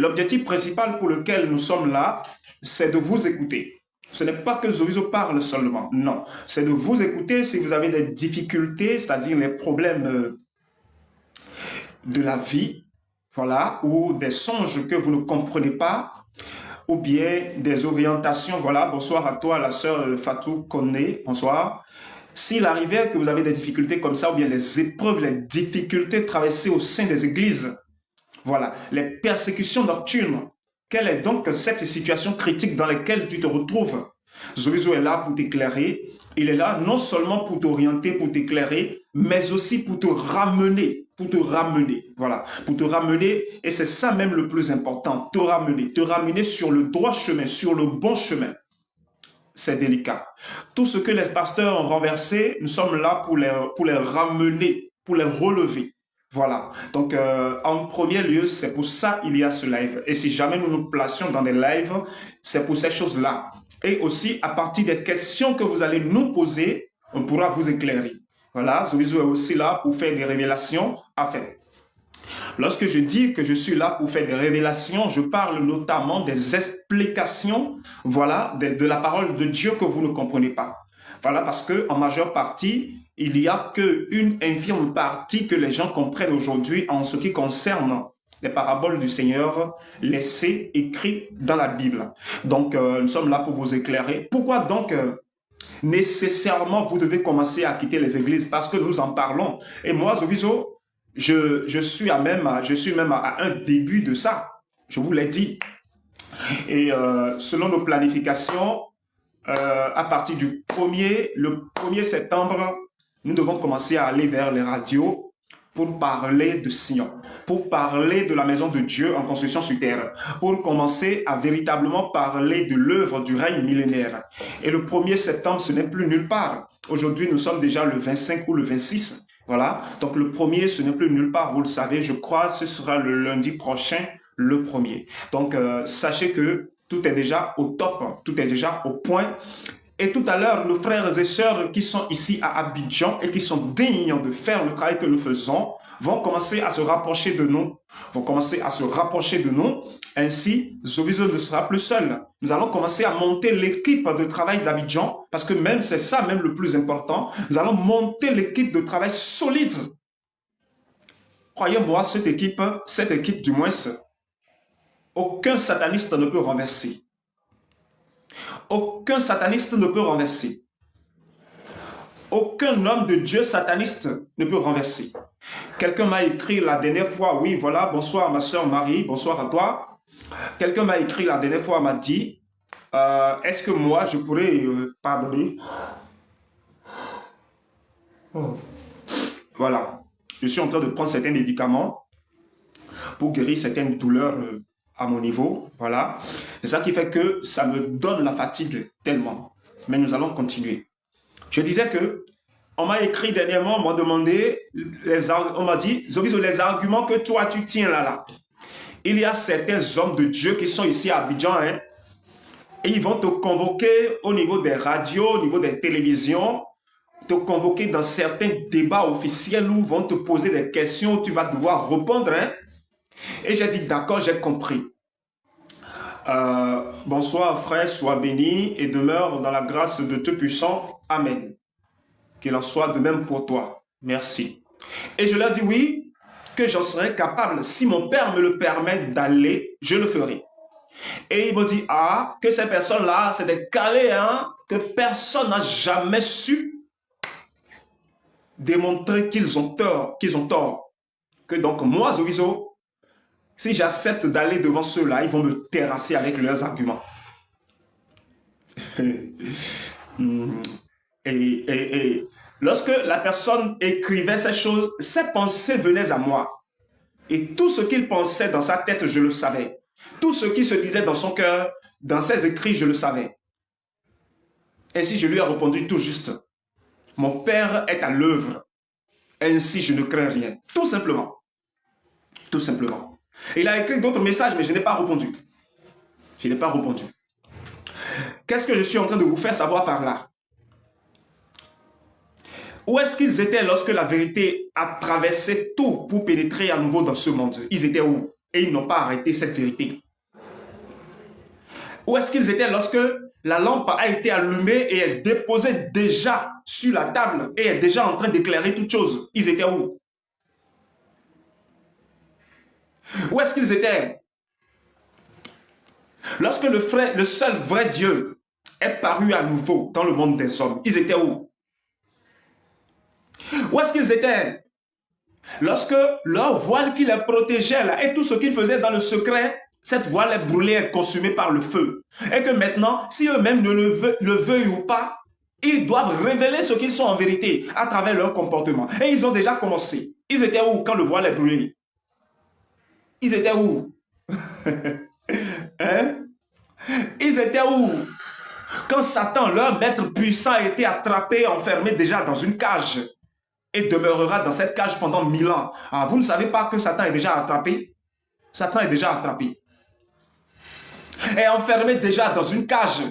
l'objectif principal pour lequel nous sommes là, c'est de vous écouter. Ce n'est pas que Zoviso parle seulement, non. C'est de vous écouter si vous avez des difficultés, c'est-à-dire les problèmes de la vie, voilà, ou des songes que vous ne comprenez pas, ou bien des orientations, voilà. Bonsoir à toi, la sœur Fatou Koné, bonsoir. S'il arrivait que vous avez des difficultés comme ça, ou bien les épreuves, les difficultés traversées au sein des églises, voilà, les persécutions nocturnes, quelle est donc cette situation critique dans laquelle tu te retrouves? Zoviso est là pour t'éclairer. Il est là non seulement pour t'orienter, pour t'éclairer, mais aussi pour te ramener, voilà, pour te ramener, et c'est ça même le plus important, te ramener sur le droit chemin, sur le bon chemin. C'est délicat. Tout ce que les pasteurs ont renversé, nous sommes là pour les ramener, pour les relever. Voilà. Donc, en premier lieu, c'est pour ça qu'il y a ce live. Et si jamais nous nous placions dans des lives, c'est pour ces choses-là. Et aussi, à partir des questions que vous allez nous poser, on pourra vous éclairer. Voilà. Zoviso est aussi là pour faire des révélations. Enfin, lorsque je dis que je suis là pour faire des révélations, je parle notamment des explications, voilà, de la parole de Dieu que vous ne comprenez pas. Voilà, parce qu'en majeure partie, il n'y a qu'une infime partie que les gens comprennent aujourd'hui en ce qui concerne les paraboles du Seigneur laissées écrites dans la Bible. Donc, nous sommes là pour vous éclairer. Pourquoi donc nécessairement vous devez commencer à quitter les églises? Parce que nous en parlons. Et moi, Zoviso, je suis même à un début de ça. Je vous l'ai dit. Et selon nos planifications, à partir du le 1er septembre, nous devons commencer à aller vers les radios pour parler de Sion, pour parler de la maison de Dieu en construction sur terre, pour commencer à véritablement parler de l'œuvre du règne millénaire. Et le 1er septembre, ce n'est plus nulle part. Aujourd'hui, nous sommes déjà le 25 ou le 26. Voilà. Donc, le 1er, ce n'est plus nulle part. Vous le savez, je crois, ce sera le lundi prochain, le 1er. Donc, sachez que tout est déjà au top, tout est déjà au point. Et tout à l'heure, nos frères et sœurs qui sont ici à Abidjan et qui sont dignes de faire le travail que nous faisons vont commencer à se rapprocher de nous. Ainsi, Zoviso ne sera plus seul. Nous allons commencer à monter l'équipe de travail d'Abidjan parce que même c'est ça même le plus important. Nous allons monter l'équipe de travail solide. Croyez-moi, cette équipe du moins, aucun sataniste ne peut renverser. Aucun sataniste ne peut renverser. Aucun homme de Dieu sataniste ne peut renverser. Quelqu'un m'a écrit la dernière fois, oui, voilà, bonsoir ma soeur Marie, bonsoir à toi. Quelqu'un m'a écrit la dernière fois, m'a dit, est-ce que moi je pourrais pardonner? Voilà, je suis en train de prendre certains médicaments pour guérir certaines douleurs à mon niveau, voilà. C'est ça qui fait que ça me donne la fatigue tellement. Mais nous allons continuer. Je disais que on m'a écrit dernièrement, on m'a demandé, on m'a dit, Zoviso, les arguments que toi tu tiens là. Il y a certains hommes de Dieu qui sont ici à Abidjan, hein, et ils vont te convoquer au niveau des radios, au niveau des télévisions, te convoquer dans certains débats officiels où ils vont te poser des questions où tu vas devoir répondre, hein. Et j'ai dit, d'accord, j'ai compris. Bonsoir frère, sois béni et demeure dans la grâce de Dieu puissant. Amen. Qu'il en soit de même pour toi. Merci. Et je leur dis oui, que j'en serai capable. Si mon père me le permet d'aller, je le ferai. Et il me dit, ah, que ces personnes-là, c'est des calés, hein, que personne n'a jamais su démontrer qu'ils ont tort, Que donc moi, Zoviso, si j'accepte d'aller devant ceux-là, ils vont me terrasser avec leurs arguments. Et lorsque la personne écrivait ces choses, ses pensées venaient à moi. Et tout ce qu'il pensait dans sa tête, je le savais. Tout ce qui se disait dans son cœur, dans ses écrits, je le savais. Ainsi, je lui ai répondu tout juste. Mon Père est à l'œuvre. Ainsi, je ne crains rien. Tout simplement. Tout simplement. Il a écrit d'autres messages, mais je n'ai pas répondu. Je n'ai pas répondu. Qu'est-ce que je suis en train de vous faire savoir par là? Où est-ce qu'ils étaient lorsque la vérité a traversé tout pour pénétrer à nouveau dans ce monde? Ils étaient où? et ils n'ont pas arrêté cette vérité. Où est-ce qu'ils étaient lorsque la lampe a été allumée et est déposée déjà sur la table et est déjà en train d'éclairer toute chose? Ils étaient où? Où est-ce qu'ils étaient lorsque le seul vrai Dieu est paru à nouveau dans le monde des hommes? Ils étaient où? Où est-ce qu'ils étaient lorsque leur voile qui les protégeait là, et tout ce qu'ils faisaient dans le secret, cette voile est brûlée et consumée par le feu? Et que maintenant, si eux-mêmes ne le veuillent ou pas, ils doivent révéler ce qu'ils sont en vérité à travers leur comportement. Et ils ont déjà commencé. Ils étaient où quand le voile est brûlé? Ils étaient où? Hein? Ils étaient où quand Satan, leur maître puissant, a été attrapé, enfermé déjà dans une cage et demeurera dans cette cage pendant 1000 ans? Ah, vous ne savez pas que Satan est déjà attrapé? Satan est déjà attrapé. Est enfermé déjà dans une cage.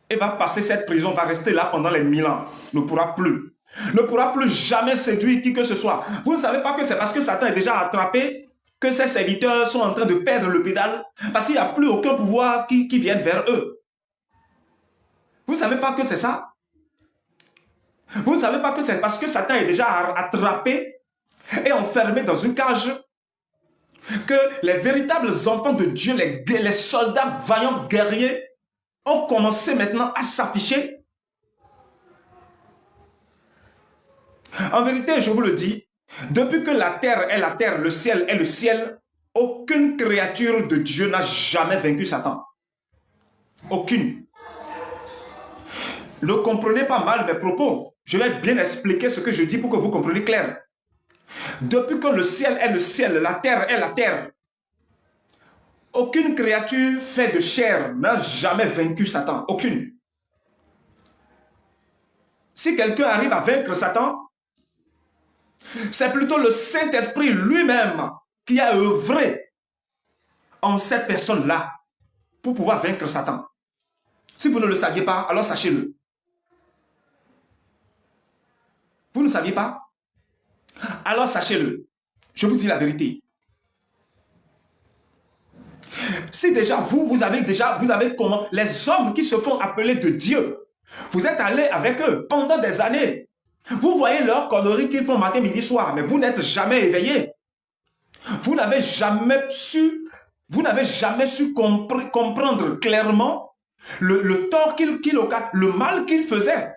Et va passer cette prison, va rester là pendant les 1000 ans. Ne pourra plus jamais séduire qui que ce soit. Vous ne savez pas que c'est parce que Satan est déjà attrapé que ses serviteurs sont en train de perdre le pédale, parce qu'il n'y a plus aucun pouvoir qui vienne vers eux. Vous ne savez pas que c'est ça? Vous ne savez pas que c'est parce que Satan est déjà attrapé et enfermé dans une cage que les véritables enfants de Dieu, les soldats vaillants guerriers, ont commencé maintenant à s'afficher? En vérité, je vous le dis, depuis que la terre est la terre, le ciel est le ciel, aucune créature de Dieu n'a jamais vaincu Satan. Aucune. Ne comprenez pas mal mes propos. Je vais bien expliquer ce que je dis pour que vous compreniez clair. Depuis que le ciel est le ciel, la terre est la terre, aucune créature faite de chair n'a jamais vaincu Satan. Aucune. Si quelqu'un arrive à vaincre Satan, c'est plutôt le Saint-Esprit lui-même qui a œuvré en cette personne-là pour pouvoir vaincre Satan. Si vous ne le saviez pas, alors sachez-le. Vous ne saviez pas? Alors sachez-le. Je vous dis la vérité. Si déjà vous avez comment les hommes qui se font appeler de Dieu, vous êtes allés avec eux pendant des années. Vous voyez leurs conneries qu'ils font matin, midi, soir, mais vous n'êtes jamais éveillés. Vous n'avez jamais su comprendre clairement le tort le mal qu'ils faisaient.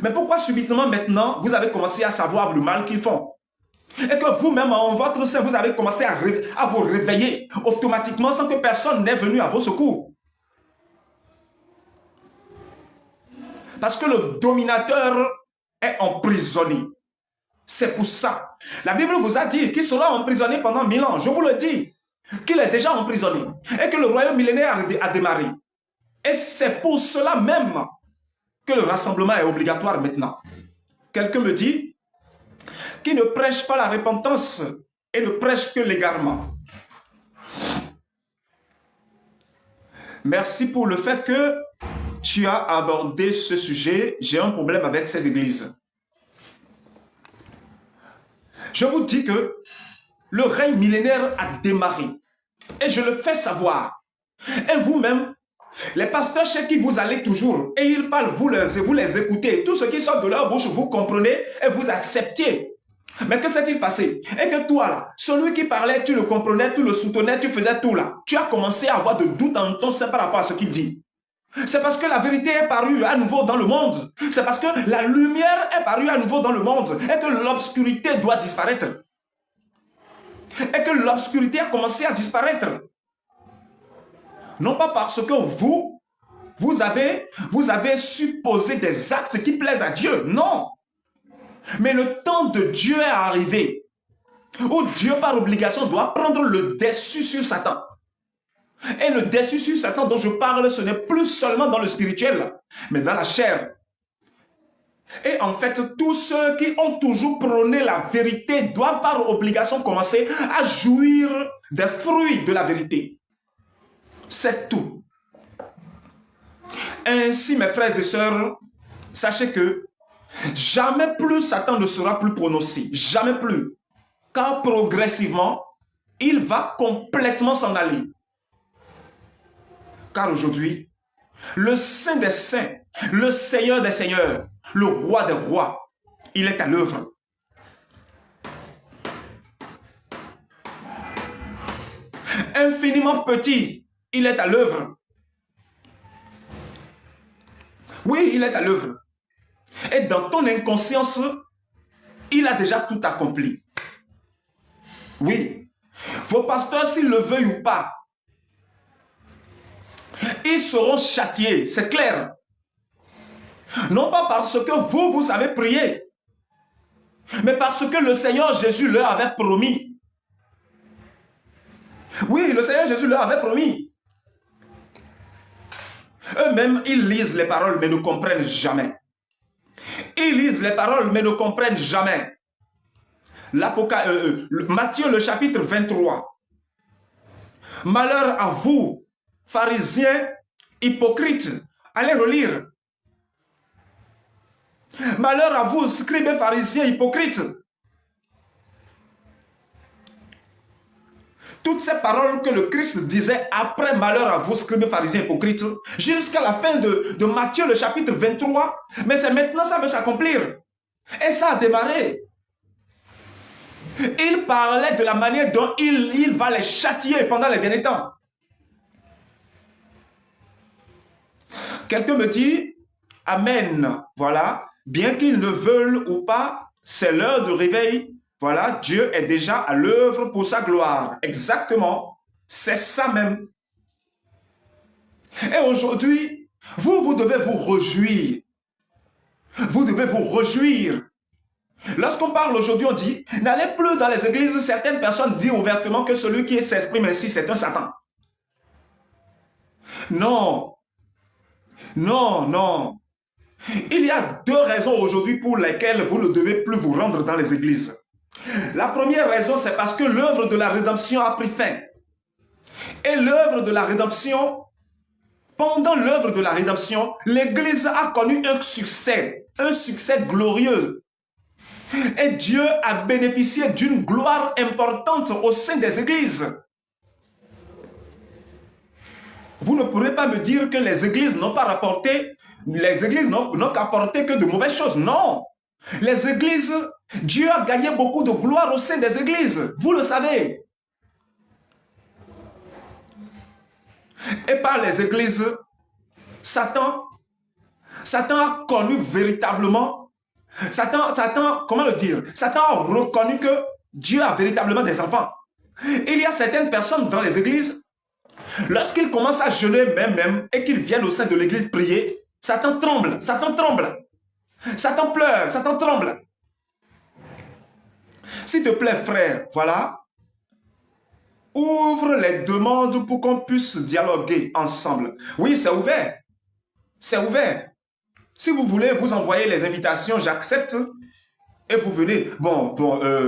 Mais pourquoi subitement maintenant, vous avez commencé à savoir le mal qu'ils font? Et que vous-même, en votre sein, vous avez commencé à vous réveiller automatiquement sans que personne n'ait venu à vos secours. Parce que le dominateur est emprisonné. C'est pour ça. La Bible vous a dit qu'il sera emprisonné pendant 1000 ans. Je vous le dis. Qu'il est déjà emprisonné. Et que le royaume millénaire a démarré. Et c'est pour cela même que le rassemblement est obligatoire maintenant. Quelqu'un me dit qu'il ne prêche pas la repentance et ne prêche que l'égarement. Merci pour le fait que tu as abordé ce sujet. J'ai un problème avec ces églises. Je vous dis que le règne millénaire a démarré. Et je le fais savoir. Et vous-même, les pasteurs chez qui vous allez toujours, et ils parlent, vous les écoutez. Tout ce qui sort de leur bouche, vous comprenez et vous acceptez. Mais que s'est-il passé? Et que toi là, celui qui parlait, tu le comprenais, tu le soutenais, tu faisais tout là. Tu as commencé à avoir de doutes en ton sein par rapport à ce qu'il dit. C'est parce que la vérité est parue à nouveau dans le monde. C'est parce que la lumière est parue à nouveau dans le monde. Et que l'obscurité doit disparaître. Et que l'obscurité a commencé à disparaître. Non pas parce que vous avez supposé des actes qui plaisent à Dieu. Non. Mais le temps de Dieu est arrivé. Où Dieu, par obligation, doit prendre le dessus sur Satan. Et le dessus sur Satan dont je parle, ce n'est plus seulement dans le spirituel, mais dans la chair. Et en fait, tous ceux qui ont toujours prôné la vérité doivent par obligation commencer à jouir des fruits de la vérité. C'est tout. Ainsi, mes frères et sœurs, sachez que jamais plus Satan ne sera plus prononcé. Jamais plus. car progressivement, il va complètement s'en aller. Car aujourd'hui, le Saint des Saints, le Seigneur des Seigneurs, le Roi des Rois, il est à l'œuvre. Infiniment petit, il est à l'œuvre. Oui, il est à l'œuvre. Et dans ton inconscience, il a déjà tout accompli. Oui. Vos pasteurs, s'ils le veuillent ou pas, ils seront châtiés, c'est clair. Non pas parce que vous savez prier, mais parce que le Seigneur Jésus leur avait promis. Oui, le Seigneur Jésus leur avait promis. Eux-mêmes, ils lisent les paroles, mais ne comprennent jamais. Ils lisent les paroles, mais ne comprennent jamais. Matthieu, le chapitre 23. Malheur à vous, pharisiens hypocrites. Allez relire. Malheur à vous, scribes et pharisiens hypocrites. Toutes ces paroles que le Christ disait après malheur à vous, scribes et pharisiens hypocrites, jusqu'à la fin de Matthieu, le chapitre 23. Mais c'est maintenant, ça veut s'accomplir. Et ça a démarré. Il parlait de la manière dont il va les châtier pendant les derniers temps. Quelqu'un me dit, Amen, voilà, bien qu'ils ne veulent ou pas, c'est l'heure du réveil. Voilà, Dieu est déjà à l'œuvre pour sa gloire. Exactement, c'est ça même. Et aujourd'hui, vous devez vous réjouir. Vous devez vous réjouir. Lorsqu'on parle aujourd'hui, on dit, n'allez plus dans les églises, certaines personnes disent ouvertement que celui qui s'exprime ainsi, c'est un Satan. Non. Non, non. Il y a deux raisons aujourd'hui pour lesquelles vous ne devez plus vous rendre dans les églises. La première raison, c'est parce que l'œuvre de la rédemption a pris fin. Et l'œuvre de la rédemption, pendant l'œuvre de la rédemption, l'Église a connu un succès glorieux. Et Dieu a bénéficié d'une gloire importante au sein des églises. Vous ne pourrez pas me dire que les églises n'ont pas rapporté, les églises n'ont qu'apporté que de mauvaises choses. Non. Les églises, Dieu a gagné beaucoup de gloire au sein des églises. Vous le savez. Et par les églises, Satan a connu véritablement, comment le dire? Satan a reconnu que Dieu a véritablement des enfants. Il y a certaines personnes dans les églises, lorsqu'ils commencent à jeûner même et qu'ils viennent au sein de l'église prier, Satan tremble, Satan tremble. Satan pleure, Satan tremble. S'il te plaît, frère, voilà, ouvre les demandes pour qu'on puisse dialoguer ensemble. Oui, c'est ouvert. C'est ouvert. Si vous voulez vous envoyer les invitations, j'accepte et vous venez. Bon,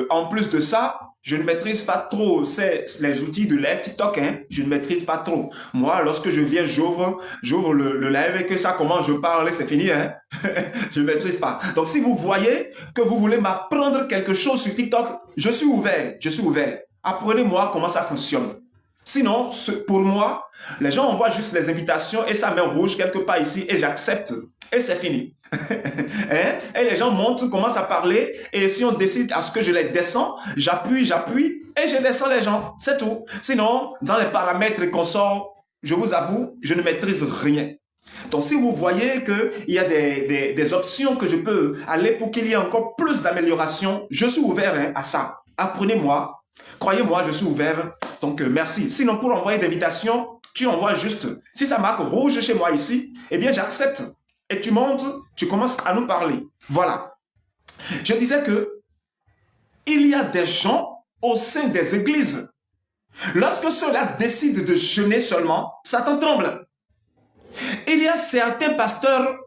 en plus de ça, je ne maîtrise pas trop les outils de live TikTok. Hein. Je ne maîtrise pas trop. Moi, lorsque je viens, j'ouvre le live et que ça commence, je parle, c'est fini. Hein. Je ne maîtrise pas. Donc, si vous voyez que vous voulez m'apprendre quelque chose sur TikTok, je suis ouvert. Je suis ouvert. Apprenez-moi comment ça fonctionne. Sinon, pour moi, les gens envoient juste les invitations et ça met rouge quelque part ici et j'accepte. Et c'est fini. Hein? Et les gens montent, commencent à parler et si on décide à ce que je les descends, j'appuie et je descends les gens. C'est tout. Sinon, dans les paramètres et consorts, je vous avoue, je ne maîtrise rien. Donc, si vous voyez qu'il y a des options que je peux aller pour qu'il y ait encore plus d'amélioration, je suis ouvert hein, à ça. Apprenez-moi. Croyez-moi, je suis ouvert. Donc, merci. Sinon, pour envoyer d'invitation, tu envoies juste. Si ça marque rouge chez moi ici, eh bien, j'accepte. Et tu montes, tu commences à nous parler. Voilà. Je disais que il y a des gens au sein des églises. Lorsque ceux-là décident de jeûner seulement, Satan tremble. Il y a certains pasteurs,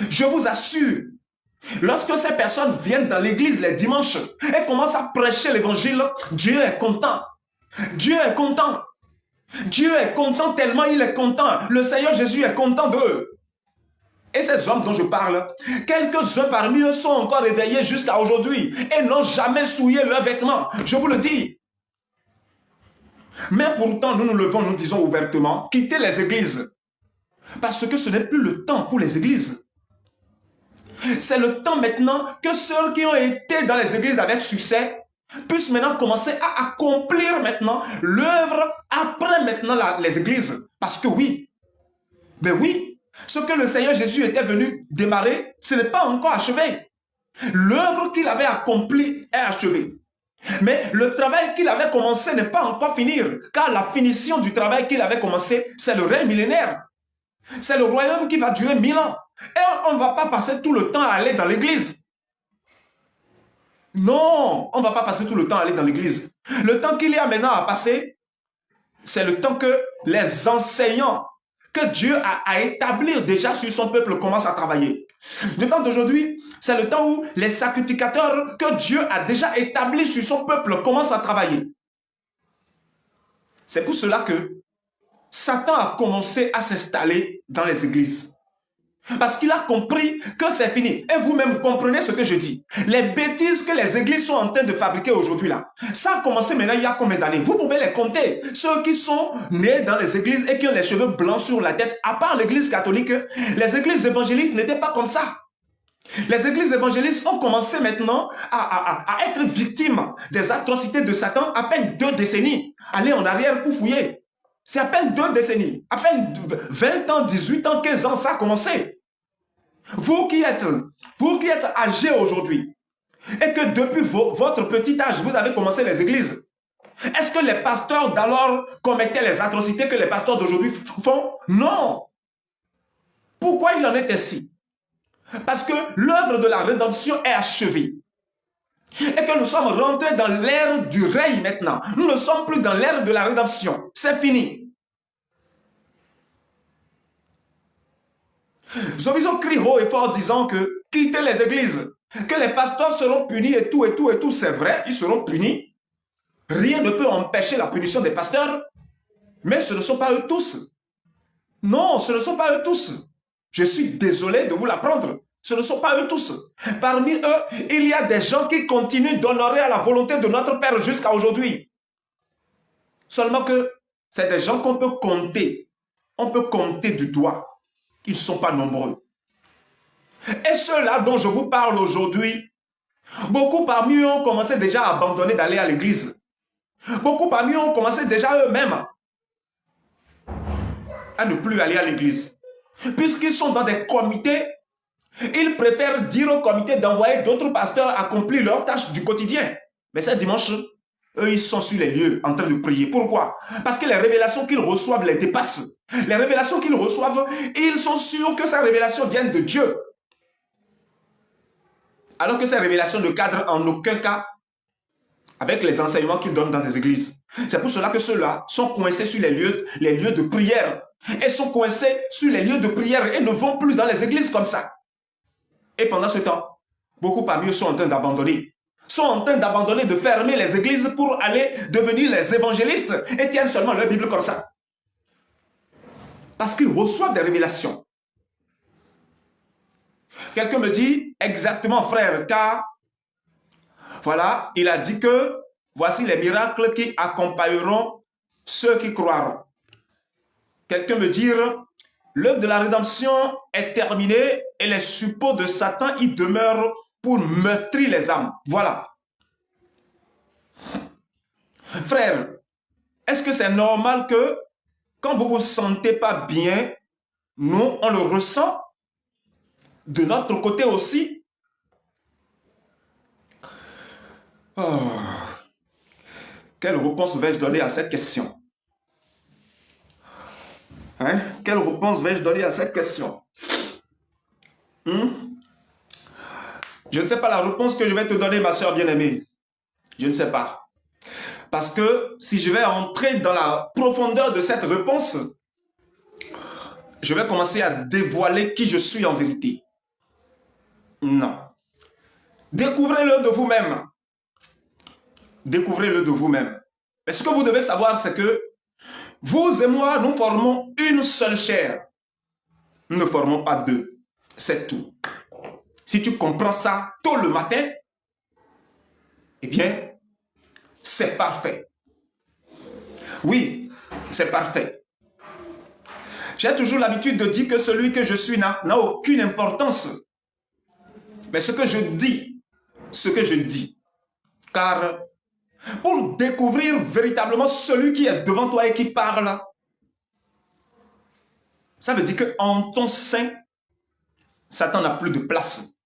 je vous assure, lorsque ces personnes viennent dans l'église les dimanches et commencent à prêcher l'évangile, Dieu est content. Dieu est content. Dieu est content tellement il est content. Le Seigneur Jésus est content d'eux. Et ces hommes dont je parle, quelques-uns parmi eux sont encore réveillés jusqu'à aujourd'hui et n'ont jamais souillé leurs vêtements. Je vous le dis. Mais pourtant, nous nous levons, nous disons ouvertement, quittez les églises. Parce que ce n'est plus le temps pour les églises. C'est le temps maintenant que ceux qui ont été dans les églises avec succès puissent maintenant commencer à accomplir maintenant l'œuvre après maintenant les églises. Parce que oui, ben oui, ce que le Seigneur Jésus était venu démarrer, ce n'est pas encore achevé. L'œuvre qu'il avait accomplie est achevée. Mais le travail qu'il avait commencé n'est pas encore fini, car la finition du travail qu'il avait commencé, c'est le règne millénaire. C'est le royaume qui va durer 1000 ans. Et on ne va pas passer tout le temps à aller dans l'église. Non, on ne va pas passer tout le temps à aller dans l'église. Le temps qu'il y a maintenant à passer, c'est le temps que les enseignants que Dieu a à établir déjà sur son peuple commencent à travailler. Le temps d'aujourd'hui, c'est le temps où les sacrificateurs que Dieu a déjà établis sur son peuple commencent à travailler. C'est pour cela que Satan a commencé à s'installer dans les églises. Parce qu'il a compris que c'est fini. Et vous-même comprenez ce que je dis. Les bêtises que les églises sont en train de fabriquer aujourd'hui là, ça a commencé maintenant il y a combien d'années? Vous pouvez les compter. Ceux qui sont nés dans les églises et qui ont les cheveux blancs sur la tête, à part l'église catholique, les églises évangélistes n'étaient pas comme ça. Les églises évangélistes ont commencé maintenant à être victimes des atrocités de Satan à peine 2 décennies. Allez en arrière pour fouiller. C'est à peine 2 décennies, à peine 20 ans, 18 ans, 15 ans, ça a commencé. Vous qui êtes âgés aujourd'hui et que depuis votre petit âge, vous avez commencé les églises, est-ce que les pasteurs d'alors commettaient les atrocités que les pasteurs d'aujourd'hui font? Non. Pourquoi il en est ainsi? Parce que l'œuvre de la rédemption est achevée. Et que nous sommes rentrés dans l'ère du règne maintenant. Nous ne sommes plus dans l'ère de la rédemption. C'est fini. Zoviso crie haut et fort disant que quittez les églises, que les pasteurs seront punis et tout, c'est vrai, ils seront punis. Rien ne peut empêcher la punition des pasteurs, mais ce ne sont pas eux tous. Non, ce ne sont pas eux tous. Je suis désolé de vous l'apprendre. Ce ne sont pas eux tous. Parmi eux, il y a des gens qui continuent d'honorer à la volonté de notre Père jusqu'à aujourd'hui. Seulement que c'est des gens qu'on peut compter. On peut compter du doigt. Ils ne sont pas nombreux. Et ceux-là dont je vous parle aujourd'hui, beaucoup parmi eux ont commencé déjà à abandonner d'aller à l'église. Beaucoup parmi eux ont commencé déjà eux-mêmes à ne plus aller à l'église. Puisqu'ils sont dans des comités, ils préfèrent dire au comité d'envoyer d'autres pasteurs accomplir leurs tâches du quotidien. Mais ce dimanche, eux, ils sont sur les lieux en train de prier. Pourquoi? Parce que les révélations qu'ils reçoivent les dépassent. Les révélations qu'ils reçoivent, ils sont sûrs que ces révélations viennent de Dieu. Alors que ces révélations ne cadrent en aucun cas avec les enseignements qu'ils donnent dans des églises. C'est pour cela que ceux-là sont coincés sur les lieux de prière. Et sont coincés sur les lieux de prière et ne vont plus dans les églises comme ça. Et pendant ce temps, beaucoup parmi eux sont en train d'abandonner. Sont en train d'abandonner, de fermer les églises pour aller devenir les évangélistes et tiennent seulement leur Bible comme ça. Parce qu'ils reçoivent des révélations. Quelqu'un me dit, exactement frère, car voilà, il a dit que voici les miracles qui accompagneront ceux qui croiront. Quelqu'un me dit, l'œuvre de la rédemption est terminée et les suppôts de Satan y demeurent pour meurtrir les âmes. Voilà. Frère, est-ce que c'est normal que quand vous ne vous sentez pas bien, nous, on le ressent de notre côté aussi? Oh. Quelle réponse vais-je donner à cette question? Hein? Quelle réponse vais-je donner à cette question? Je ne sais pas la réponse que je vais te donner, ma soeur bien-aimée. Je ne sais pas. Parce que si je vais entrer dans la profondeur de cette réponse, je vais commencer à dévoiler qui je suis en vérité. Non. Découvrez-le de vous-même. Découvrez-le de vous-même. Mais ce que vous devez savoir, c'est que vous et moi, nous formons une seule chair. Nous ne formons pas deux. C'est tout. Si tu comprends ça tôt le matin, eh bien, c'est parfait. Oui, c'est parfait. J'ai toujours l'habitude de dire que celui que je suis n'a aucune importance. Mais ce que je dis, car pour découvrir véritablement celui qui est devant toi et qui parle, ça veut dire qu'en ton sein, Satan n'a plus de place.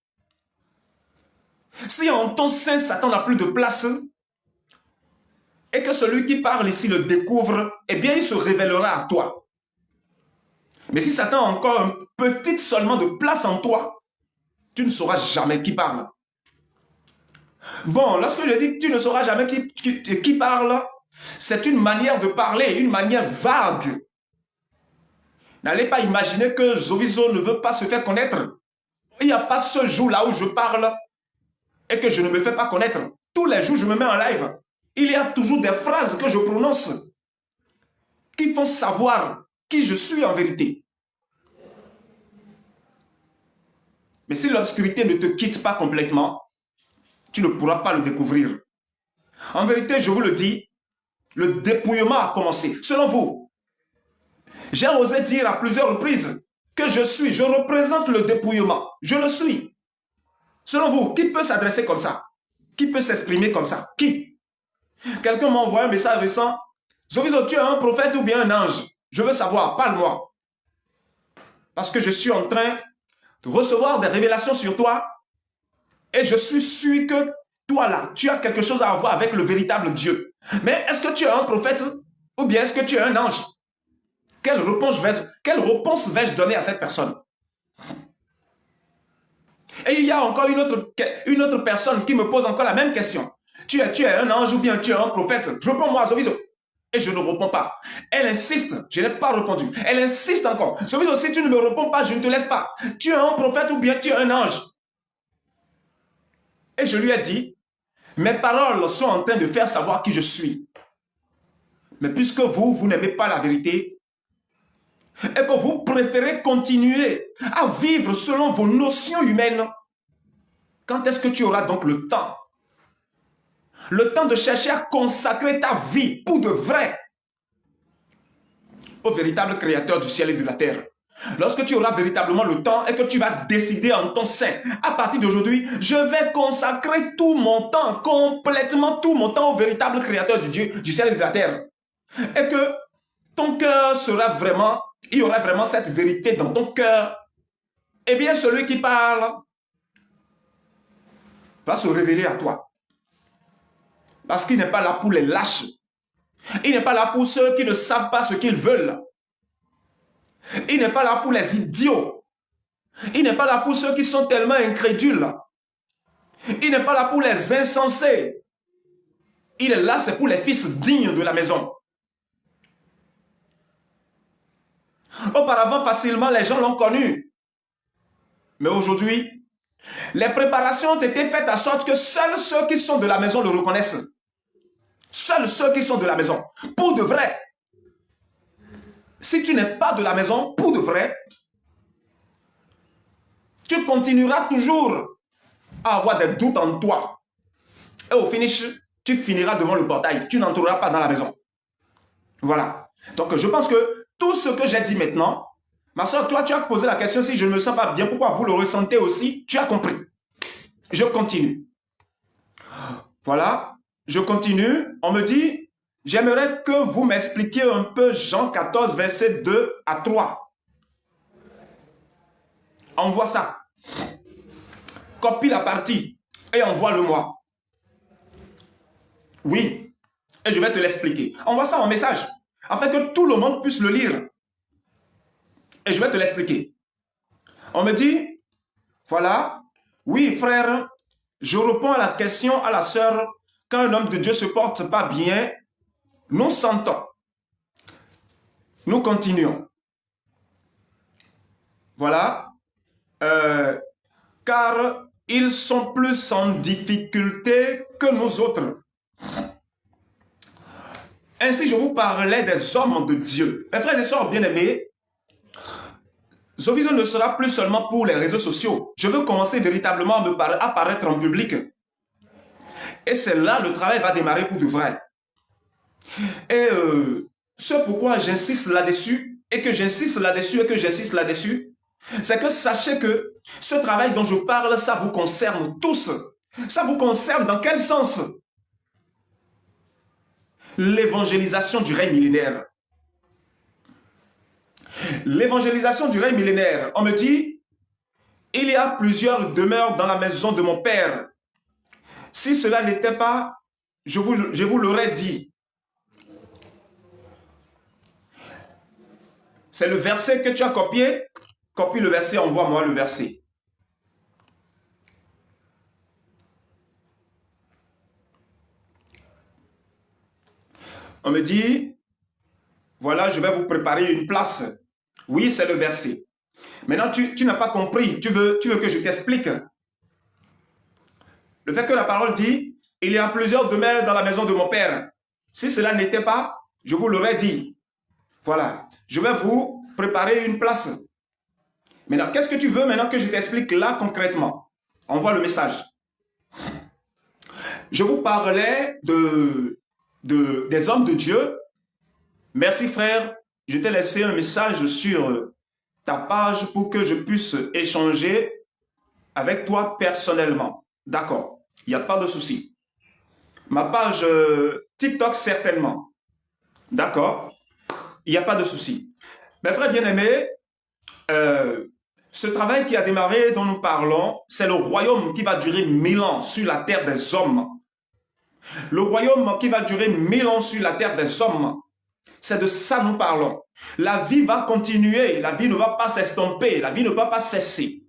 Si en ton sein, Satan n'a plus de place, et que celui qui parle ici le découvre, eh bien, il se révélera à toi. Mais si Satan a encore un petit seulement de place en toi, tu ne sauras jamais qui parle. Bon, lorsque je dis que tu ne sauras jamais qui parle, c'est une manière de parler, une manière vague. N'allez pas imaginer que Zovizo ne veut pas se faire connaître. Il n'y a pas ce jour-là où je parle et que je ne me fais pas connaître. Tous les jours, je me mets en live. Il y a toujours des phrases que je prononce qui font savoir qui je suis en vérité. Mais si l'obscurité ne te quitte pas complètement, tu ne pourras pas le découvrir. En vérité, je vous le dis, le dépouillement a commencé. Selon vous, j'ai osé dire à plusieurs reprises que je représente le dépouillement. Je le suis. Selon vous, qui peut s'adresser comme ça? Qui peut s'exprimer comme ça? Qui? Quelqu'un m'a envoyé un message récent. Zovizo, tu es un prophète ou bien un ange? Je veux savoir, parle-moi. Parce que je suis en train de recevoir des révélations sur toi et je suis sûr que toi là, tu as quelque chose à voir avec le véritable Dieu. Mais est-ce que tu es un prophète ou bien est-ce que tu es un ange? Quelle réponse vais-je donner à cette personne? Et il y a encore une autre personne qui me pose encore la même question. Tu es un ange ou bien tu es un prophète? Réponds-moi, Zovizo. Et je ne réponds pas. Elle insiste. Je n'ai pas répondu. Elle insiste encore. Zovizo, si tu ne me réponds pas, je ne te laisse pas. Tu es un prophète ou bien tu es un ange? Et je lui ai dit, mes paroles sont en train de faire savoir qui je suis. Mais puisque vous n'aimez pas la vérité, et que vous préférez continuer à vivre selon vos notions humaines, quand est-ce que tu auras donc le temps? Le temps de chercher à consacrer ta vie pour de vrai au véritable créateur du ciel et de la terre. Lorsque tu auras véritablement le temps et que tu vas décider en ton sein, à partir d'aujourd'hui, je vais consacrer tout mon temps, complètement tout mon temps au véritable créateur du ciel et de la terre. Et que ton cœur sera vraiment, il y aura vraiment cette vérité dans ton cœur. Eh bien, celui qui parle va se révéler à toi. Parce qu'il n'est pas là pour les lâches. Il n'est pas là pour ceux qui ne savent pas ce qu'ils veulent. Il n'est pas là pour les idiots. Il n'est pas là pour ceux qui sont tellement incrédules. Il n'est pas là pour les insensés. Il est là, c'est pour les fils dignes de la maison. Auparavant, facilement, les gens l'ont connu. Mais aujourd'hui, les préparations ont été faites à sorte que seuls ceux qui sont de la maison le reconnaissent. Seuls ceux qui sont de la maison. Pour de vrai. Si tu n'es pas de la maison, pour de vrai, tu continueras toujours à avoir des doutes en toi. Et au finish, tu finiras devant le portail. Tu n'entreras pas dans la maison. Voilà. Donc, je pense que tout ce que j'ai dit maintenant, ma soeur, toi, tu as posé la question si je ne me sens pas bien. Pourquoi vous le ressentez aussi? Tu as compris. Je continue. Voilà. Je continue. On me dit, j'aimerais que vous m'expliquiez un peu Jean 14, verset 2 à 3. Envoie ça. Copie la partie et envoie-le-moi. Oui. Et je vais te l'expliquer. Envoie ça en message, afin que tout le monde puisse le lire. Et je vais te l'expliquer. On me dit, voilà, oui frère, je réponds à la question à la sœur, quand un homme de Dieu se porte pas bien, nous sentons. Nous continuons. Voilà. Car ils sont plus en difficulté que nous autres. Ainsi, je vous parlais des hommes de Dieu. Mes frères et sœurs bien-aimés, Zoviso ne sera plus seulement pour les réseaux sociaux. Je veux commencer véritablement à apparaître en public. Et c'est là le travail va démarrer pour de vrai. Et ce pourquoi j'insiste là-dessus, et que j'insiste là-dessus, et que j'insiste là-dessus, c'est que sachez que ce travail dont je parle, ça vous concerne tous. Ça vous concerne dans quel sens? L'évangélisation du règne millénaire. L'évangélisation du règne millénaire. On me dit, il y a plusieurs demeures dans la maison de mon Père. Si cela n'était pas, je vous l'aurais dit. C'est le verset que tu as copié. Copie le verset, envoie-moi le verset. On me dit, voilà, je vais vous préparer une place. Oui, c'est le verset. Maintenant, tu n'as pas compris. Tu veux que je t'explique. Le fait que la parole dit, il y a plusieurs demeures dans la maison de mon Père. Si cela n'était pas, je vous l'aurais dit. Voilà, je vais vous préparer une place. Maintenant, qu'est-ce que tu veux maintenant que je t'explique là concrètement? Envoie le message. Je vous parlais des hommes de Dieu. Merci frère, je t'ai laissé un message sur ta page pour que je puisse échanger avec toi personnellement. D'accord, il n'y a pas de souci. Ma page TikTok certainement. D'accord, il n'y a pas de souci. Mes frères bien-aimés, ce travail qui a démarré, dont nous parlons, c'est le royaume qui va durer 1000 ans sur la terre des hommes. Le royaume qui va durer 1000 ans sur la terre des hommes. C'est de ça que nous parlons. La vie va continuer, la vie ne va pas s'estomper, la vie ne va pas cesser.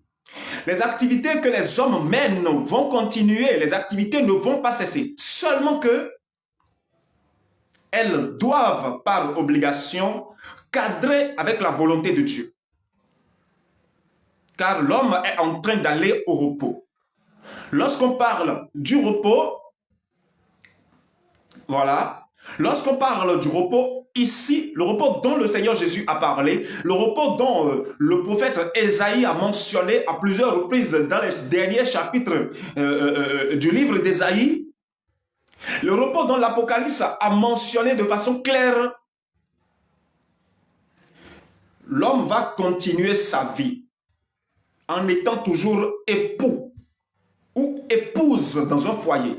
Les activités que les hommes mènent vont continuer, les activités ne vont pas cesser. Seulement que elles doivent, par obligation, cadrer avec la volonté de Dieu. Car l'homme est en train d'aller au repos. Lorsqu'on parle du repos, voilà, lorsqu'on parle du repos, ici, le repos dont le Seigneur Jésus a parlé, le repos dont le prophète Ésaïe a mentionné à plusieurs reprises dans les derniers chapitres du livre d'Ésaïe, le repos dont l'Apocalypse a mentionné de façon claire, l'homme va continuer sa vie en étant toujours époux ou épouse dans un foyer,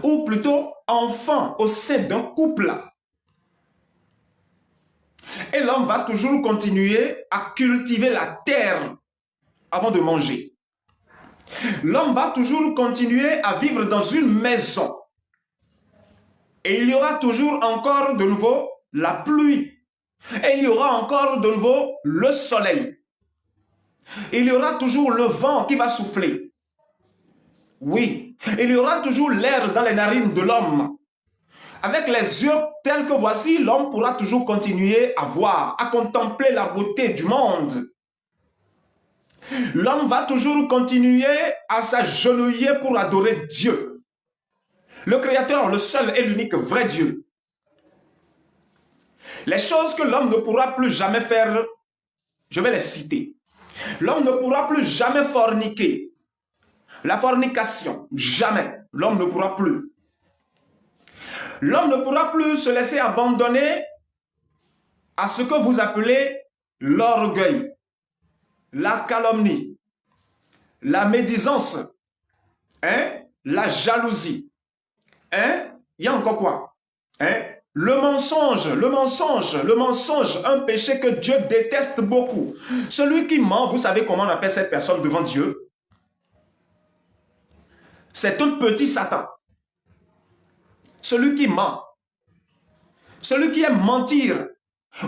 ou plutôt enfant au sein d'un couple. Et l'homme va toujours continuer à cultiver la terre avant de manger. L'homme va toujours continuer à vivre dans une maison. Et il y aura toujours encore de nouveau la pluie. Et il y aura encore de nouveau le soleil. Il y aura toujours le vent qui va souffler. Oui, il y aura toujours l'air dans les narines de l'homme. Avec les yeux tels que voici, l'homme pourra toujours continuer à voir, à contempler la beauté du monde. L'homme va toujours continuer à s'agenouiller pour adorer Dieu. Le Créateur, le seul et l'unique vrai Dieu. Les choses que l'homme ne pourra plus jamais faire, je vais les citer. L'homme ne pourra plus jamais forniquer. La fornication, jamais. L'homme ne pourra plus. L'homme ne pourra plus se laisser abandonner à ce que vous appelez l'orgueil, la calomnie, la médisance, la jalousie. Il y a encore quoi? Le mensonge, un péché que Dieu déteste beaucoup. Celui qui ment, vous savez comment on appelle cette personne devant Dieu? C'est un petit Satan. Celui qui ment, celui qui aime mentir,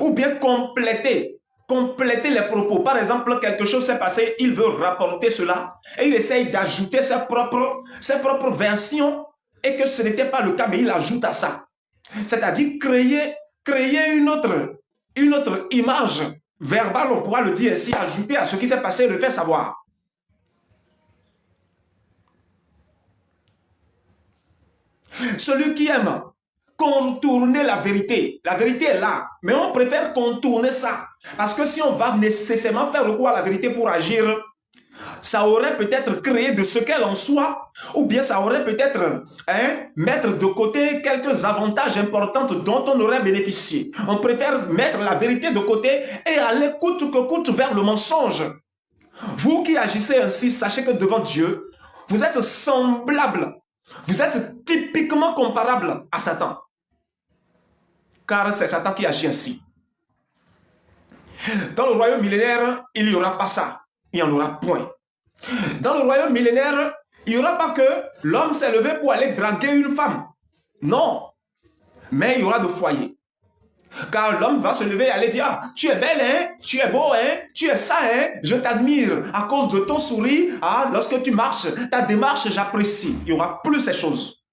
ou bien compléter les propos. Par exemple, quelque chose s'est passé, il veut rapporter cela, et il essaye d'ajouter ses propres versions, et que ce n'était pas le cas, mais il ajoute à ça. C'est-à-dire créer une autre image verbale, on pourra le dire ainsi, ajouter à ce qui s'est passé, le faire savoir. Celui qui aime contourner la vérité. La vérité est là, mais on préfère contourner ça. Parce que si on va nécessairement faire recours à la vérité pour agir, ça aurait peut-être créé de ce qu'elle en soit, ou bien ça aurait peut-être mettre de côté quelques avantages importants dont on aurait bénéficié. On préfère mettre la vérité de côté et aller coûte que coûte vers le mensonge. Vous qui agissez ainsi, sachez que devant Dieu, vous êtes semblable, vous êtes typiquement comparable à Satan. Car c'est Satan qui agit ainsi. Dans le royaume millénaire, il n'y aura pas ça. Il n'y en aura point. Dans le royaume millénaire, il n'y aura pas que l'homme s'est levé pour aller draguer une femme. Non. Mais il y aura de foyer. Car l'homme va se lever et aller dire, ah, tu es belle, hein? Tu es beau, hein? Tu es ça, hein? Je t'admire à cause de ton sourire. Ah, lorsque tu marches, ta démarche, j'apprécie. Il n'y aura plus ces choses.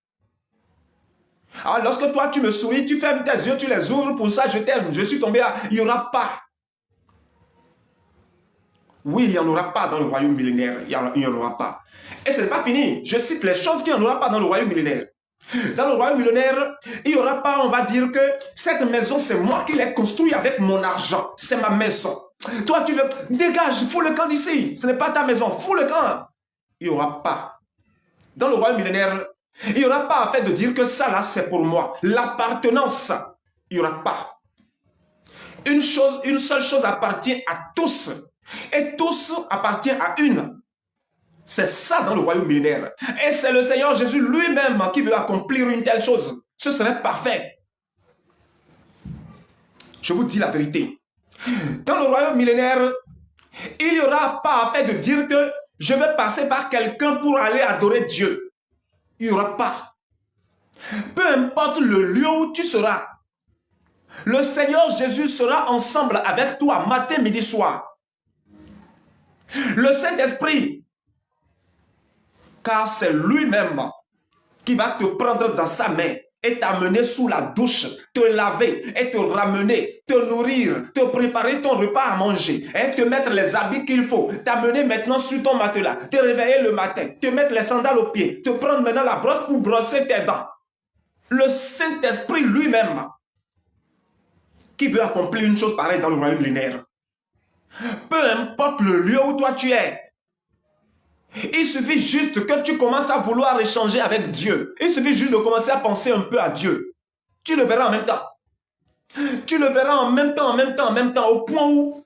Ah, lorsque toi, tu me souris, tu fermes tes yeux, tu les ouvres, pour ça, je t'aime. Je suis tombé à... Il n'y aura pas. Oui, il n'y en aura pas dans le royaume millénaire. Il n'y en aura pas. Et ce n'est pas fini. Je cite les choses qu'il n'y en aura pas dans le royaume millénaire. Dans le royaume millénaire, il n'y aura pas, on va dire que cette maison, c'est moi qui l'ai construite avec mon argent. C'est ma maison. Toi, tu veux, dégage, fous le camp d'ici. Ce n'est pas ta maison, fous le camp. Il n'y aura pas. Dans le royaume millénaire, il n'y aura pas à fait de dire que ça là, c'est pour moi. L'appartenance, il n'y aura pas. Une seule chose appartient à tous. Et tous appartiennent à une. C'est ça dans le royaume millénaire. Et c'est le Seigneur Jésus lui-même qui veut accomplir une telle chose. Ce serait parfait. Je vous dis la vérité. Dans le royaume millénaire, il n'y aura pas à fait de dire que je vais passer par quelqu'un pour aller adorer Dieu. Il n'y aura pas. Peu importe le lieu où tu seras, le Seigneur Jésus sera ensemble avec toi matin, midi, soir. Le Saint-Esprit, car c'est lui-même qui va te prendre dans sa main et t'amener sous la douche, te laver et te ramener, te nourrir, te préparer ton repas à manger, hein, te mettre les habits qu'il faut, t'amener maintenant sur ton matelas, te réveiller le matin, te mettre les sandales aux pieds, te prendre maintenant la brosse pour brosser tes dents. Le Saint-Esprit lui-même qui veut accomplir une chose pareille dans le royaume millénaire. Peu importe le lieu où toi tu es, il suffit juste que tu commences à vouloir échanger avec Dieu. Il suffit juste de commencer à penser un peu à Dieu. Tu le verras en même temps. Tu le verras en même temps, au point où,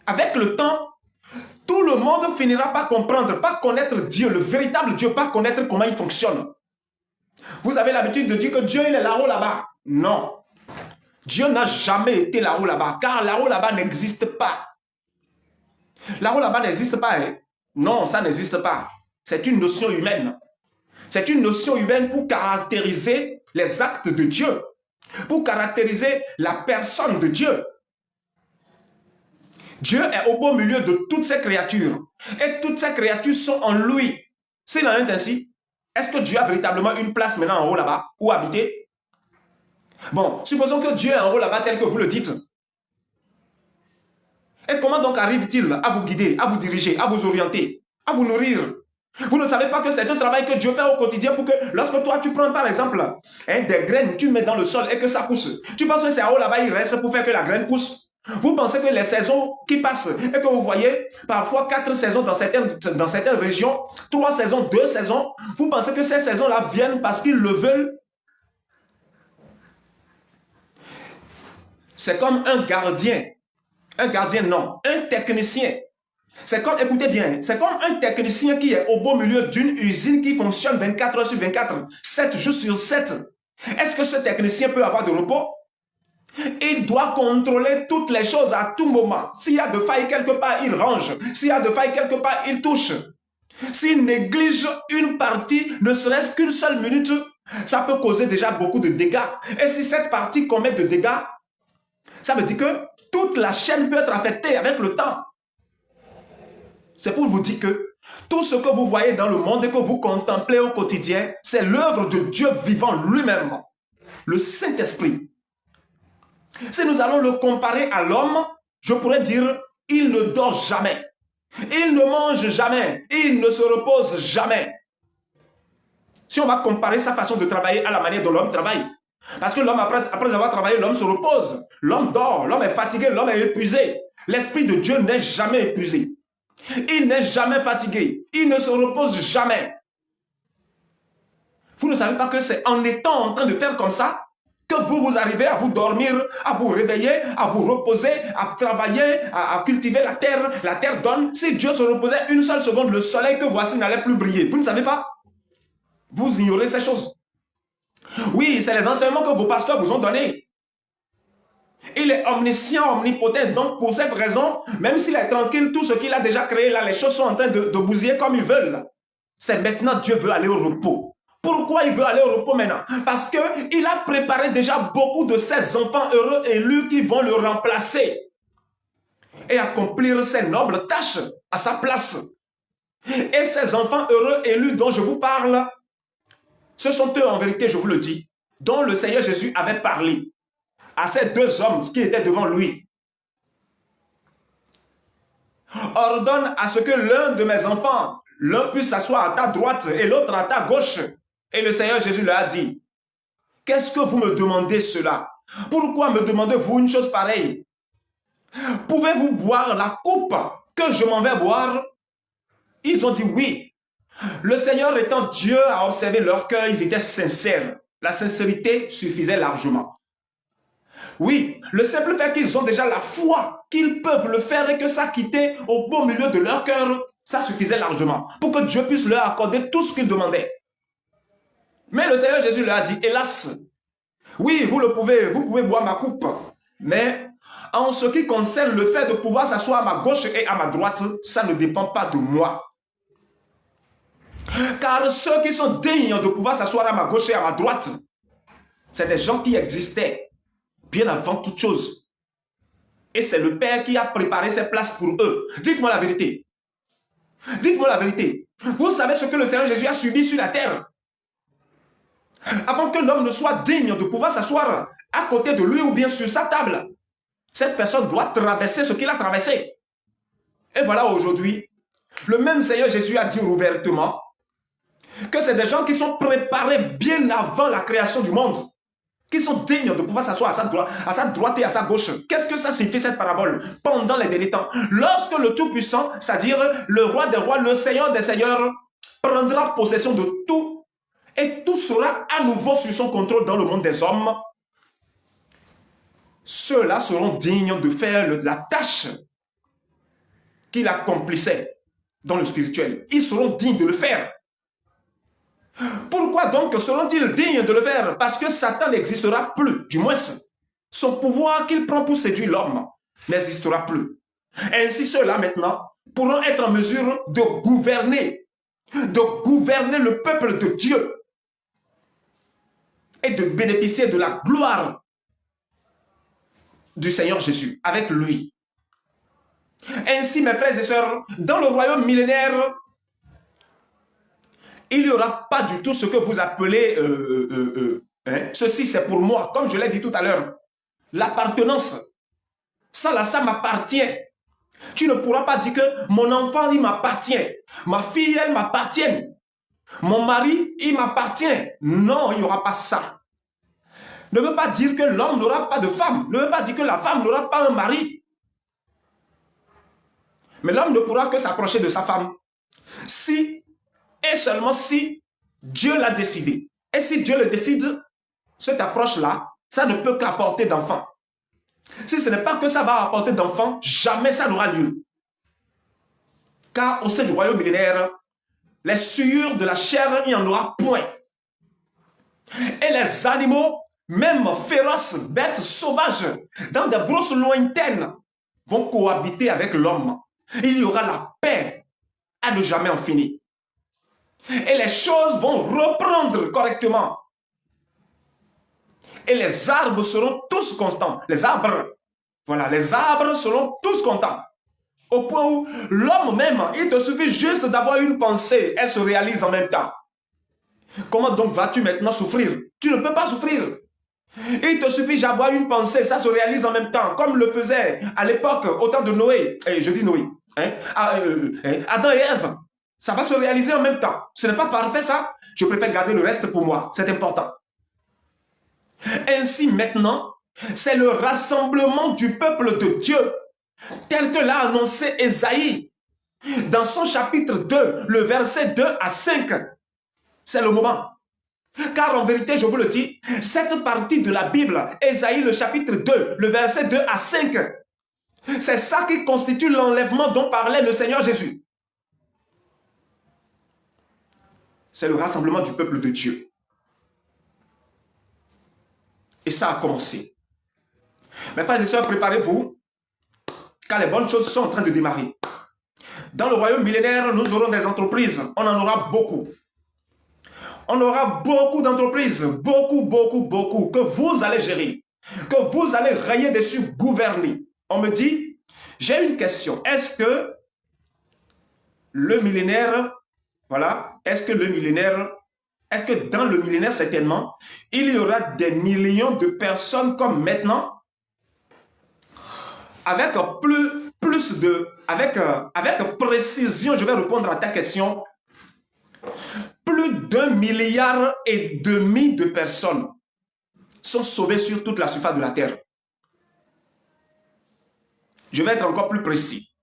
avec le temps, tout le monde finira par comprendre, par connaître Dieu, le véritable Dieu, par connaître comment il fonctionne. Vous avez l'habitude de dire que Dieu, il est là-haut, là-bas. Non. Dieu n'a jamais été là-haut, là-bas, car là-haut, là-bas n'existe pas. Là-haut, là-bas n'existe pas, hein? Non, ça n'existe pas. C'est une notion humaine. C'est une notion humaine pour caractériser les actes de Dieu, pour caractériser la personne de Dieu. Dieu est au beau milieu de toutes ces créatures. Et toutes ces créatures sont en lui. S'il en est ainsi, est-ce que Dieu a véritablement une place maintenant en haut là-bas, où habiter? Bon, supposons que Dieu est en haut là-bas tel que vous le dites. Et comment donc arrive-t-il à vous guider, à vous diriger, à vous orienter, à vous nourrir? Vous ne savez pas que c'est un travail que Dieu fait au quotidien pour que lorsque toi tu prends par exemple des graines, tu mets dans le sol et que ça pousse. Tu penses que c'est en haut là-bas, il reste pour faire que la graine pousse? Vous pensez que les saisons qui passent et que vous voyez parfois 4 saisons dans certaines régions, 3 saisons, 2 saisons, vous pensez que ces saisons-là viennent parce qu'ils le veulent? C'est comme un gardien. Un gardien, non. Un technicien. C'est comme, écoutez bien, c'est comme un technicien qui est au beau milieu d'une usine qui fonctionne 24 heures sur 24, 7 jours sur 7. Est-ce que ce technicien peut avoir de repos? Il doit contrôler toutes les choses à tout moment. S'il y a de failles quelque part, il range. S'il y a de failles quelque part, il touche. S'il néglige une partie, ne serait-ce qu'une seule minute, ça peut causer déjà beaucoup de dégâts. Et si cette partie commet de dégâts, ça veut dire que toute la chaîne peut être affectée avec le temps. C'est pour vous dire que tout ce que vous voyez dans le monde et que vous contemplez au quotidien, c'est l'œuvre de Dieu vivant lui-même, le Saint-Esprit. Si nous allons le comparer à l'homme, je pourrais dire, il ne dort jamais, il ne mange jamais, il ne se repose jamais. Si on va comparer sa façon de travailler à la manière dont l'homme travaille, Parce que l'homme, après avoir travaillé, l'homme se repose. L'homme dort, l'homme est fatigué, l'homme est épuisé. L'Esprit de Dieu n'est jamais épuisé. Il n'est jamais fatigué. Il ne se repose jamais. Vous ne savez pas que c'est en étant en train de faire comme ça que vous arrivez à vous dormir, à vous réveiller, à vous reposer, à travailler, à cultiver la terre. La terre donne. Si Dieu se reposait une seule seconde, le soleil que voici n'allait plus briller. Vous ne savez pas? Vous ignorez ces choses. Oui, c'est les enseignements que vos pasteurs vous ont donnés. Il est omniscient, omnipotent. Donc, pour cette raison, même s'il est tranquille, tout ce qu'il a déjà créé là, les choses sont en train de bousiller comme ils veulent. C'est maintenant Dieu veut aller au repos. Pourquoi il veut aller au repos maintenant? Parce qu'il a préparé déjà beaucoup de ses enfants heureux élus qui vont le remplacer et accomplir ses nobles tâches à sa place. Et ces enfants heureux élus dont je vous parle, ce sont eux en vérité, je vous le dis, dont le Seigneur Jésus avait parlé à ces deux hommes qui étaient devant lui. Ordonne à ce que l'un de mes enfants, l'un puisse s'asseoir à ta droite et l'autre à ta gauche. Et le Seigneur Jésus leur a dit, qu'est-ce que vous me demandez cela? Pourquoi me demandez-vous une chose pareille? Pouvez-vous boire la coupe que je m'en vais boire? Ils ont dit oui. Le Seigneur étant Dieu a observé leur cœur, ils étaient sincères. La sincérité suffisait largement. Oui, le simple fait qu'ils ont déjà la foi, qu'ils peuvent le faire et que ça quittait au beau milieu de leur cœur, ça suffisait largement pour que Dieu puisse leur accorder tout ce qu'ils demandaient. Mais le Seigneur Jésus leur a dit, hélas, oui, vous pouvez boire ma coupe, mais en ce qui concerne le fait de pouvoir s'asseoir à ma gauche et à ma droite, ça ne dépend pas de moi. Car ceux qui sont dignes de pouvoir s'asseoir à ma gauche et à ma droite, c'est des gens qui existaient bien avant toute chose. Et c'est le Père qui a préparé ces places pour eux. Dites-moi la vérité. Dites-moi la vérité. Vous savez ce que le Seigneur Jésus a subi sur la terre? Avant que l'homme ne soit digne de pouvoir s'asseoir à côté de lui ou bien sur sa table, cette personne doit traverser ce qu'il a traversé. Et voilà aujourd'hui, le même Seigneur Jésus a dit ouvertement que c'est des gens qui sont préparés bien avant la création du monde, qui sont dignes de pouvoir s'asseoir à sa droite et à sa gauche. Qu'est-ce que ça signifie cette parabole? Pendant les derniers temps, lorsque le Tout-Puissant, c'est-à-dire le Roi des rois, le Seigneur des seigneurs, prendra possession de tout, et tout sera à nouveau sous son contrôle dans le monde des hommes, ceux-là seront dignes de faire la tâche qu'il accomplissait dans le spirituel. Ils seront dignes de le faire. Pourquoi donc seront-ils dignes de le faire? Parce que Satan n'existera plus, du moins son pouvoir qu'il prend pour séduire l'homme n'existera plus. Ainsi ceux-là maintenant pourront être en mesure de gouverner le peuple de Dieu et de bénéficier de la gloire du Seigneur Jésus avec lui. Ainsi, mes frères et sœurs, dans le royaume millénaire, il n'y aura pas du tout ce que vous appelez ceci c'est pour moi, comme je l'ai dit tout à l'heure. L'appartenance. Ça là, ça m'appartient. Tu ne pourras pas dire que mon enfant, il m'appartient. Ma fille, elle m'appartient. Mon mari, il m'appartient. Non, il n'y aura pas ça. Ne veut pas dire que l'homme n'aura pas de femme. Ne veut pas dire que la femme n'aura pas un mari. Mais l'homme ne pourra que s'approcher de sa femme si et seulement si Dieu l'a décidé. Et si Dieu le décide, cette approche-là, ça ne peut qu'apporter d'enfants. Si ce n'est pas que ça va apporter d'enfants, jamais ça n'aura lieu. Car au sein du royaume millénaire, les souillures de la chair, il n'y en aura point. Et les animaux, même féroces, bêtes, sauvages, dans des brousses lointaines, vont cohabiter avec l'homme. Il y aura la paix à ne jamais en finir. Et les choses vont reprendre correctement. Et les arbres seront tous constants. Les arbres, voilà, les arbres seront tous contents. Au point où l'homme même, il te suffit juste d'avoir une pensée, elle se réalise en même temps. Comment donc vas-tu maintenant souffrir? Tu ne peux pas souffrir. Il te suffit d'avoir une pensée, ça se réalise en même temps, comme le faisait à l'époque, au temps de Noé. Je dis Noé. Adam et Ève. Ça va se réaliser en même temps. Ce n'est pas parfait ça. Je préfère garder le reste pour moi. C'est important. Ainsi maintenant, c'est le rassemblement du peuple de Dieu, tel que l'a annoncé Ésaïe dans son chapitre 2, le verset 2 à 5. C'est le moment. Car en vérité, je vous le dis, cette partie de la Bible, Ésaïe le chapitre 2, le verset 2 à 5, c'est ça qui constitue l'enlèvement dont parlait le Seigneur Jésus. C'est le rassemblement du peuple de Dieu. Et ça a commencé. Mes frères et sœurs, préparez-vous, car les bonnes choses sont en train de démarrer. Dans le royaume millénaire, nous aurons des entreprises. On en aura beaucoup. On aura beaucoup d'entreprises, beaucoup, que vous allez gérer, que vous allez rayer dessus, gouverner. On me dit, j'ai une question. Est-ce que le millénaire, voilà, est-ce que dans le millénaire, certainement, il y aura des millions de personnes comme maintenant, avec avec précision, je vais répondre à ta question. Plus d'1,5 milliard de personnes sont sauvées sur toute la surface de la terre. Je vais être encore plus précis.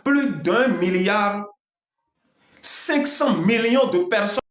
Plus d'1,5 milliard de personnes